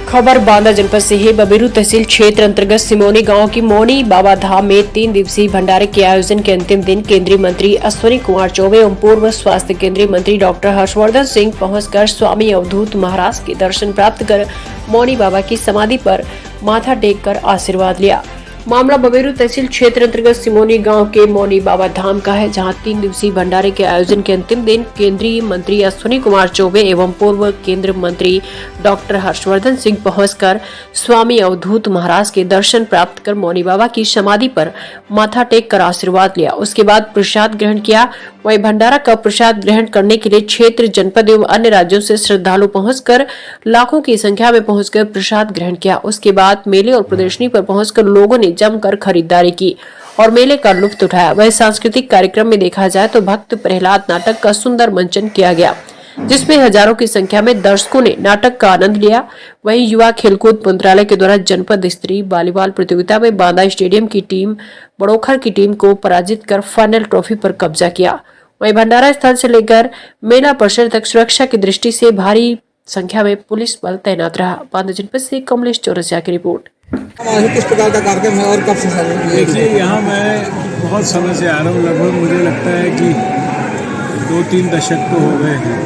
खबर बांदा जनपद से है। बबीरू तहसील क्षेत्र अंतर्गत सिमोनी गांव की मौनी बाबा धाम में 3 दिवसीय भंडारे के आयोजन के अंतिम दिन केंद्रीय मंत्री अश्विनी कुमार चौबे एवं पूर्व स्वास्थ्य केंद्रीय मंत्री डॉक्टर हर्षवर्धन सिंह पहुंचकर स्वामी अवधूत महाराज के दर्शन प्राप्त कर मौनी बाबा की समाधि पर माथा टेक कर आशीर्वाद लिया। मामला बबीरू तहसील क्षेत्र अंतर्गत सिमोनी गांव के मौनी बाबा धाम का है, जहां 3 दिवसीय भंडारे के आयोजन के अंतिम दिन केंद्रीय मंत्री अश्विनी कुमार चौबे एवं पूर्व केंद्रीय मंत्री डॉक्टर हर्षवर्धन सिंह पहुंचकर स्वामी अवधूत महाराज के दर्शन प्राप्त कर मौनी बाबा की समाधि पर माथा टेक कर आशीर्वाद लिया। उसके बाद प्रसाद ग्रहण किया। वहीं भंडारा का प्रसाद ग्रहण करने के लिए क्षेत्र, जनपद एवं अन्य राज्यों से श्रद्धालु पहुंचकर लाखों की संख्या में पहुंचकर प्रसाद ग्रहण किया। उसके बाद मेले और प्रदर्शनी पर पहुंचकर लोगों ने जमकर खरीदारी की और मेले का लुत्फ उठाया। वह सांस्कृतिक कार्यक्रम में देखा जाए तो भक्त प्रहलाद नाटक का सुंदर मंचन किया गया, जिसमें हजारों की संख्या में दर्शकों ने नाटक का आनंद लिया। वहीं युवा खेलकूद मंत्रालय के द्वारा जनपद स्तरीय वॉलीबॉल प्रतियोगिता में बांदा स्टेडियम की टीम बड़ोखर की टीम को पराजित कर फाइनल ट्रॉफी पर कब्जा किया। वहीं भंडारा स्थल से लेकर मेला परिसर तक सुरक्षा की दृष्टि से भारी संख्या में पुलिस बल तैनात रहा। बांदा जनपद से कमलेश चौरसिया की रिपोर्ट। किस प्रकार का कार्यक्रम है और कब से शुरू हुआ? देखिए, यहाँ मैं बहुत समय से आ रहा हूँ। लगभग मुझे लगता है कि 2-3 दशक तो हो गए हैं,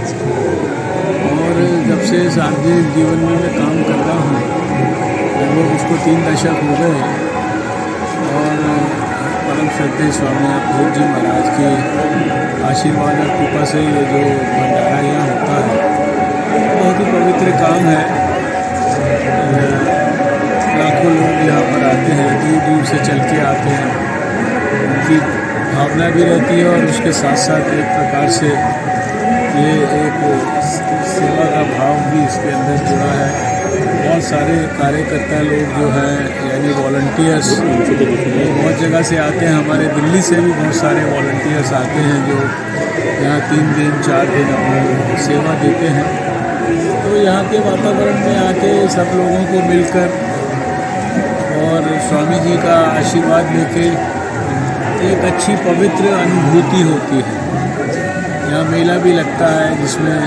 और जब से सार्वजनिक जीवन में मैं काम कर रहा हूँ लगभग उसको 3 दशक हो गए। और परम श्रद्धेय स्वामी अवधूत जी महाराज के आशीर्वाद और कृपा से ये जो भंडारा यहाँ होता है बहुत ही पवित्र काम है। लाखों लोग यहाँ पर आते हैं, दूर दूर से चल के आते हैं। उनकी भावना भी रहती है और उसके साथ साथ एक प्रकार से ये एक सेवा का भाव भी इसके अंदर जुड़ा है। बहुत सारे कार्यकर्ता लोग जो हैं, यानी वॉलंटियर्स, बहुत जगह से आते हैं। हमारे दिल्ली से भी बहुत सारे वॉलंटियर्स आते हैं जो यहाँ 3 दिन 4 दिन अपनी सेवा देते हैं। तो यहाँ के वातावरण में आके सब लोगों को मिलकर और स्वामी जी का आशीर्वाद लेके एक अच्छी पवित्र अनुभूति होती है। यहाँ मेला भी लगता है जिसमें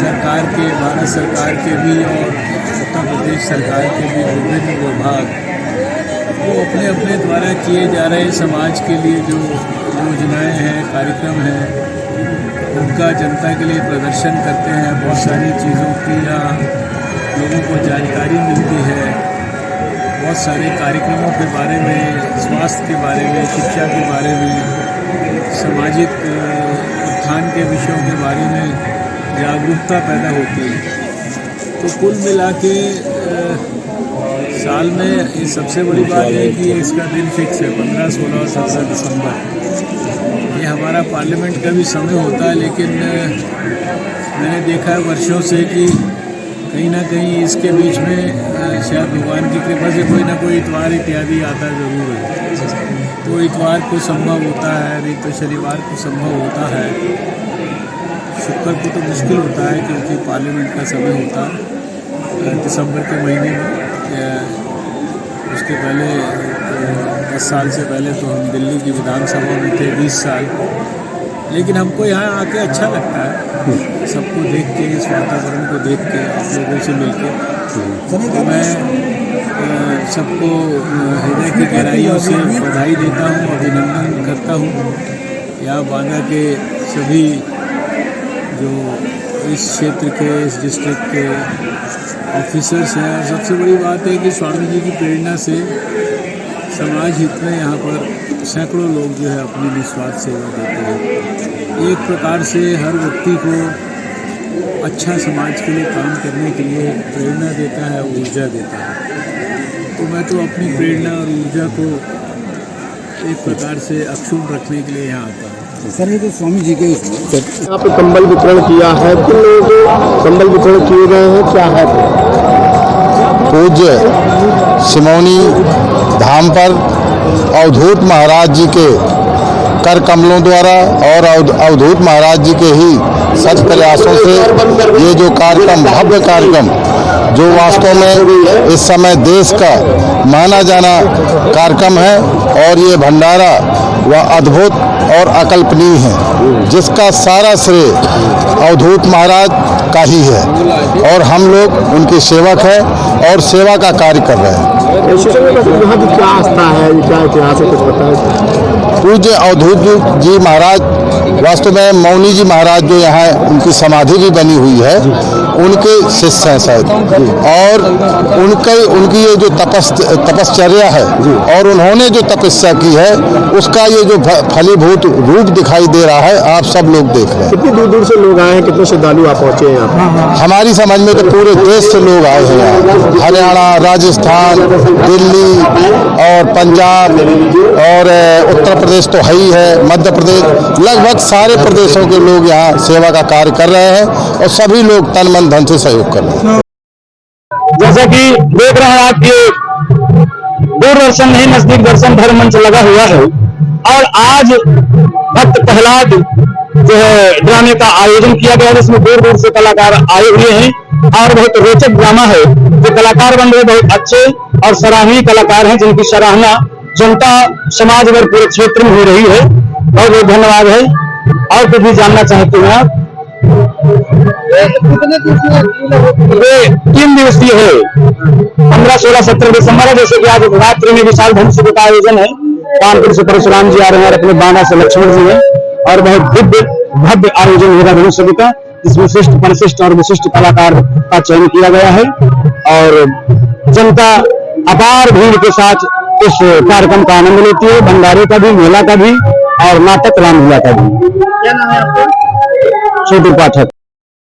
सरकार के, भारत सरकार के भी और उत्तर प्रदेश सरकार के भी विभिन्न विभाग वो अपने अपने द्वारा किए जा रहे समाज के लिए जो योजनाएं हैं, कार्यक्रम हैं, उनका जनता के लिए प्रदर्शन करते हैं। बहुत सारी चीज़ों की यहाँ लोगों को जानकारी मिलती है। बहुत सारे कार्यक्रमों के बारे में, स्वास्थ्य के बारे में, शिक्षा के बारे में, सामाजिक उत्थान के विषयों के बारे में जागरूकता पैदा होती है। तो कुल मिला के साल में ये सबसे बड़ी बात है कि इसका दिन फिक्स है 15, 16 और 17 दिसंबर। ये हमारा पार्लियामेंट का भी समय होता है, लेकिन मैंने देखा है वर्षों से कि कहीं ना कहीं इसके बीच में शायद भगवान की कृपा से कोई ना कोई इतवार इत्यादि आता ज़रूर है। तो इतवार को संभव होता है, नहीं तो शनिवार को संभव होता है। शुक्र को तो मुश्किल होता है क्योंकि पार्लियामेंट का समय होता है दिसंबर के महीने में। उसके पहले 10 साल से पहले तो हम दिल्ली की विधानसभा में थे 20 साल। लेकिन हमको यहाँ आके अच्छा लगता है, सबको देख के, इस वातावरण को देख के, आप लोगों से मिल के। तो मैं सबको हृदय की गहराइयों से बधाई देता हूँ, अभिनंदन करता हूँ। यहाँ बांदा के सभी जो इस क्षेत्र के, इस डिस्ट्रिक्ट के ऑफिसर्स हैं। और सबसे बड़ी बात है कि स्वामी जी की प्रेरणा से समाज हित में यहाँ पर सैकड़ों लोग जो है अपनी निस्वार्थ सेवा देते हैं। एक प्रकार से हर व्यक्ति को अच्छा समाज के लिए काम करने के लिए प्रेरणा देता है, ऊर्जा देता है। तो मैं तो अपनी प्रेरणा और ऊर्जा को एक प्रकार से अक्षुण्ण रखने के लिए यहाँ आता हूँ। सर, ये तो स्वामी जी के यहाँ पे कंबल वितरण किया है, किन लोगों को कंबल वितरण किए गए हैं, क्या है? पूज्य सिमोनी धाम पर अवधूत महाराज जी के कर कमलों द्वारा और अवधूत महाराज जी के ही सच प्रयासों से ये जो कार्यक्रम, भव्य कार्यक्रम, जो वास्तव में इस समय देश का माना जाना कार्यक्रम है, और ये भंडारा वह अद्भुत और अकल्पनीय है, जिसका सारा श्रेय अवधूत महाराज का ही है और हम लोग उनके सेवक हैं और सेवा का कार्य कर रहे हैं। यहाँ की क्या आस्था है, क्या इतिहास है, कुछ पता है? पूज्य अवधूत जी महाराज वास्तव में मौनी जी महाराज जो यहाँ उनकी समाधि भी बनी हुई है, उनके शिष्य हैं शायद, और उनकी ये जो तपश्चर्या है और उन्होंने जो तपस्या की है उसका ये जो फलीभूत रूप दिखाई दे रहा है, आप सब लोग देख रहे हैं। कितनी दूर दूर से लोग आए हैं, कितने श्रद्धालु आप पहुँचे हैं यहाँ? हमारी समझ में तो पूरे देश से लोग आए हैं यहाँ, हरियाणा, राजस्थान, दिल्ली और पंजाब और उत्तर प्रदेश तो है ही है, मध्य प्रदेश, लगभग सारे प्रदेशों के लोग यहाँ सेवा का कार्य कर रहे हैं और सभी लोग तन मन धन से सहयोग कर रहे हैं। जैसा कि देख रहे हैं आप, ये दूरदर्शन नहीं नजदीक दर्शन धर्म मंच लगा हुआ है और आज भक्त प्रहलाद जो है ड्रामे का आयोजन किया गया, जिसमें दूर दूर से कलाकार आए हुए हैं और बहुत रोचक ड्रामा है। जो कलाकार बन रहे बहुत अच्छे और सराहनीय कलाकार हैं, जिनकी सराहना जनता समाज वर्ग पूरे क्षेत्र में हो रही है। बहुत बहुत धन्यवाद है। और कुछ भी जानना चाहते हैं आप? ये 3 दिवसीय है, 15, 16, 17 दिसंबर है। जैसे कि आज रात्रि में विशाल धनुष का आयोजन है। कानपुर से परशुराम जी आ रहे हैं, अपने बाणा से लक्ष्मण जी हैं और बहुत दिव्य भव्य आयोजन होगा धनुष का, जिसमें श्रेष्ठ परिशिष्ट और विशिष्ट कलाकार का चयन किया गया है और जनता अपार भीड़ के साथ इस कार्यक्रम का आनंद लेती है, भंडारे का भी, मेला का भी और नाटक रामलीला का भी। क्या नाम है आपका? छोटू पाठक।